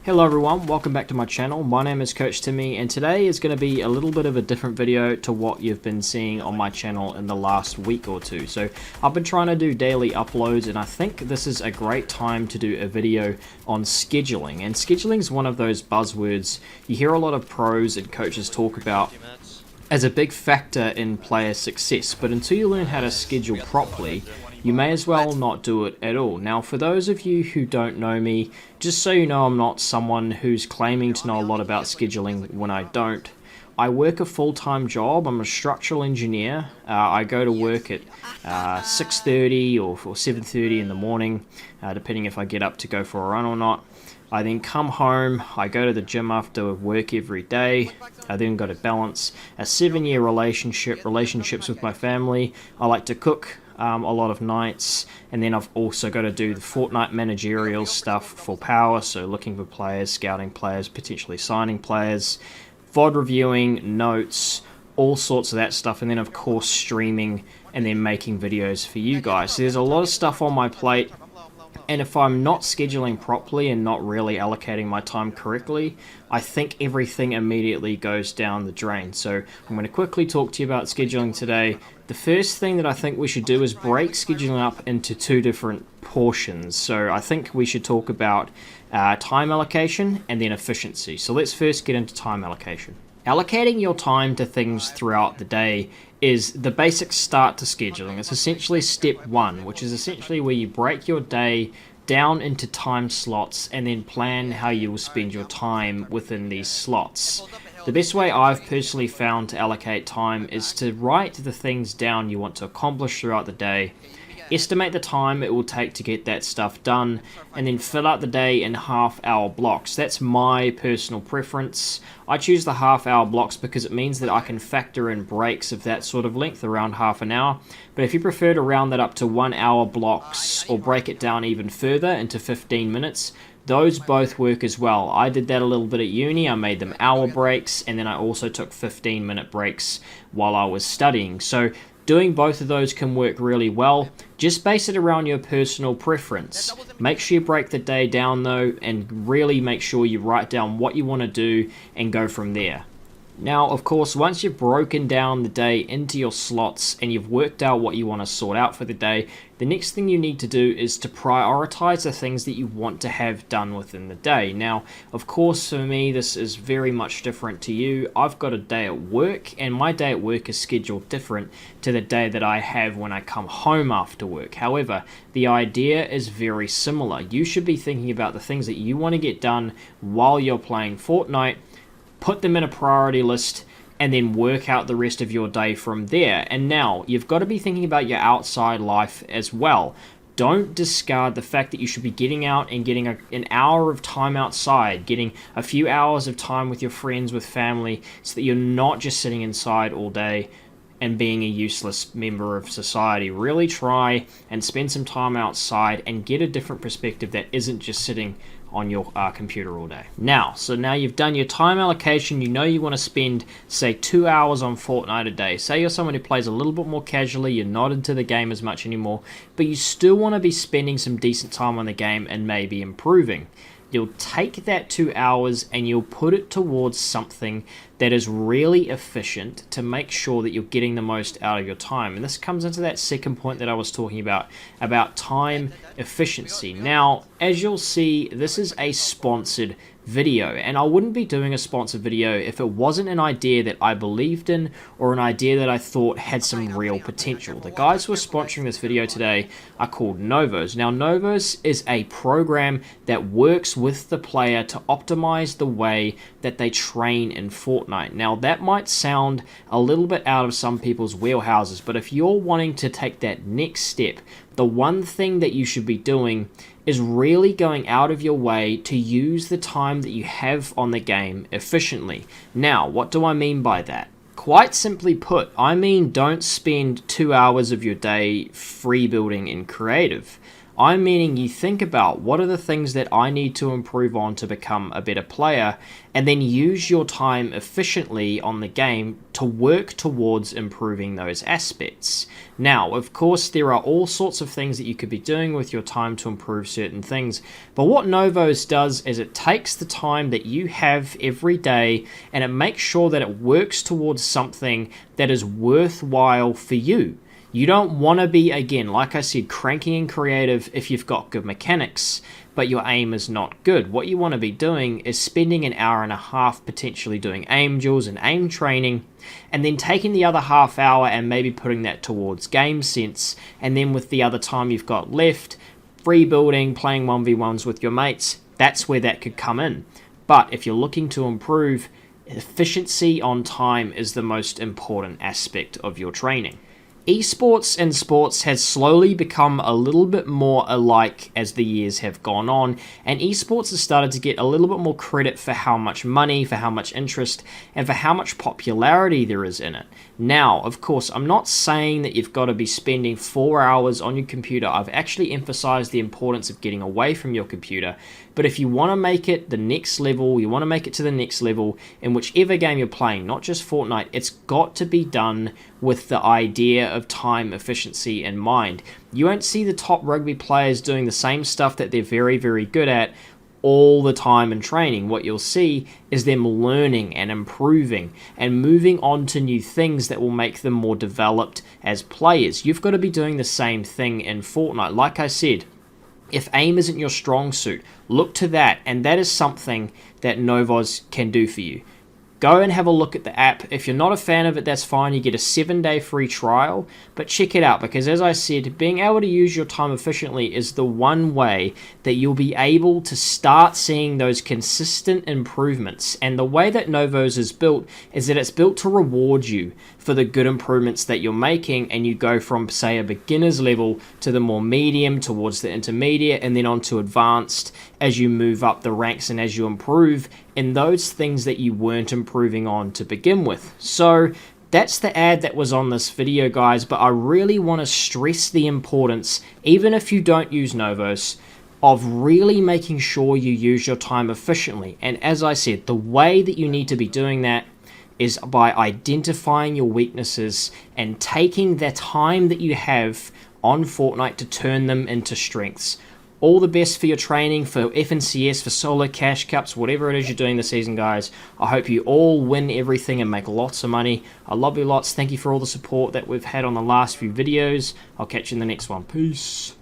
Hello everyone, welcome back to my channel. My name is Coach Timmy and today is going to be a little bit of a different video to what you've been seeing on my channel in the last week or two. So I've been trying to do daily uploads and I think this is a great time to do a video on scheduling. And scheduling is one of those buzzwords you hear a lot of pros and coaches talk about as a big factor in player success, but until you learn how to schedule properly, you may as well not do it at all. Now, for those of you who don't know me, just so you know, I'm not someone who's claiming to know a lot about scheduling when I don't. I work a full-time job. I'm a structural engineer. I go to work at 6:30 or 7:30 in the morning, depending if I get up to go for a run or not. I then come home, I go to the gym after work every day. I then got to balance a 7-year relationships with my family. I like to cook a lot of nights, and then I've also got to do the Fortnite managerial stuff for power, so looking for players, scouting players, potentially signing players, VOD reviewing, notes, all sorts of that stuff, and then of course streaming and then making videos for you guys. So there's a lot of stuff on my plate. And if I'm not scheduling properly and not really allocating my time correctly, I think everything immediately goes down the drain. So I'm going to quickly talk to you about scheduling today. The first thing that I think we should do is break scheduling up into two different portions. So I think we should talk about time allocation and then efficiency. So let's first get into time allocation. Allocating your time to things throughout the day is the basic start to scheduling. It's essentially step one, which is essentially where you break your day down into time slots and then plan how you will spend your time within these slots. The best way I've personally found to allocate time is to write the things down you want to accomplish throughout the day, estimate the time it will take to get that stuff done, and then fill out the day in half-hour blocks. That's my personal preference. I choose the half-hour blocks because it means that I can factor in breaks of that sort of length, around half an hour. But if you prefer to round that up to 1 hour blocks or break it down even further into 15 minutes, those both work as well. I did that a little bit at uni. I made them hour breaks, and then I also took 15-minute breaks while I was studying. So doing both of those can work really well. Just base it around your personal preference. Make sure you break the day down though, and really make sure you write down what you want to do and go from there. Now, of course, once you've broken down the day into your slots and you've worked out what you want to sort out for the day, the next thing you need to do is to prioritize the things that you want to have done within the day. Now, of course, for me, this is very much different to you. I've got a day at work, and my day at work is scheduled different to the day that I have when I come home after work. However, the idea is very similar. You should be thinking about the things that you want to get done while you're playing Fortnite, put them in a priority list, and then work out the rest of your day from there. And now, you've got to be thinking about your outside life as well. Don't discard the fact that you should be getting out and getting an hour of time outside, getting a few hours of time with your friends, with family, so that you're not just sitting inside all day and being a useless member of society. Really try and spend some time outside and get a different perspective that isn't just sitting on your computer all day. Now you've done your time allocation. You know you want to spend, say, 2 hours on Fortnite a day. Say you're someone who plays a little bit more casually, you're not into the game as much anymore, but you still want to be spending some decent time on the game and maybe improving. You'll take that 2 hours and you'll put it towards something that is really efficient to make sure that you're getting the most out of your time. And this comes into that second point that I was talking about time efficiency. Now, as you'll see, this is a sponsored video, and I wouldn't be doing a sponsored video if it wasn't an idea that I believed in or an idea that I thought had some real potential. The guys who are sponsoring this video today are called Novos. Now, Novos is a program that works with the player to optimize the way that they train in Fortnite. Now, that might sound a little bit out of some people's wheelhouses, but if you're wanting to take that next step, the one thing that you should be doing is really going out of your way to use the time that you have on the game efficiently. Now, what do I mean by that? Quite simply put, I mean don't spend 2 hours of your day free building in creative. I'm meaning you think about what are the things that I need to improve on to become a better player, and then use your time efficiently on the game to work towards improving those aspects. Now, of course, there are all sorts of things that you could be doing with your time to improve certain things, but what Novos does is it takes the time that you have every day and it makes sure that it works towards something that is worthwhile for you. You don't want to be, again, like I said, cranky and creative if you've got good mechanics, but your aim is not good. What you want to be doing is spending an hour and a half potentially doing aim drills and aim training, and then taking the other half hour and maybe putting that towards game sense, and then with the other time you've got left, free building, playing 1v1s with your mates, that's where that could come in. But if you're looking to improve, efficiency on time is the most important aspect of your training. Esports and sports has slowly become a little bit more alike as the years have gone on, and esports has started to get a little bit more credit for how much money, for how much interest, and for how much popularity there is in it. Now, of course, I'm not saying that you've got to be spending 4 hours on your computer. I've actually emphasized the importance of getting away from your computer. But if you want to make it the next level, you want to make it to the next level in whichever game you're playing, not just Fortnite, it's got to be done with the idea of time efficiency in mind. You won't see the top rugby players doing the same stuff that they're very, very good at all the time in training. What you'll see is them learning and improving and moving on to new things that will make them more developed as players. You've got to be doing the same thing in Fortnite. Like I said, if aim isn't your strong suit, look to that, and that is something that Novos can do for you. Go and have a look at the app. If you're not a fan of it, that's fine. You get a 7-day free trial, but check it out because, as I said, being able to use your time efficiently is the one way that you'll be able to start seeing those consistent improvements. And the way that Novos is built is that it's built to reward you for the good improvements that you're making, and you go from, say, a beginner's level to the more medium, towards the intermediate, and then on to advanced as you move up the ranks and as you improve in those things that you weren't improving on to begin with. So that's the ad that was on this video, guys, but I really want to stress the importance, even if you don't use Novos, of really making sure you use your time efficiently. And as I said, the way that you need to be doing that is by identifying your weaknesses and taking the time that you have on Fortnite to turn them into strengths. All the best for your training, for FNCS, for solo cash cups, whatever it is you're doing this season, guys. I hope you all win everything and make lots of money. I love you lots. Thank you for all the support that we've had on the last few videos. I'll catch you in the next one. Peace.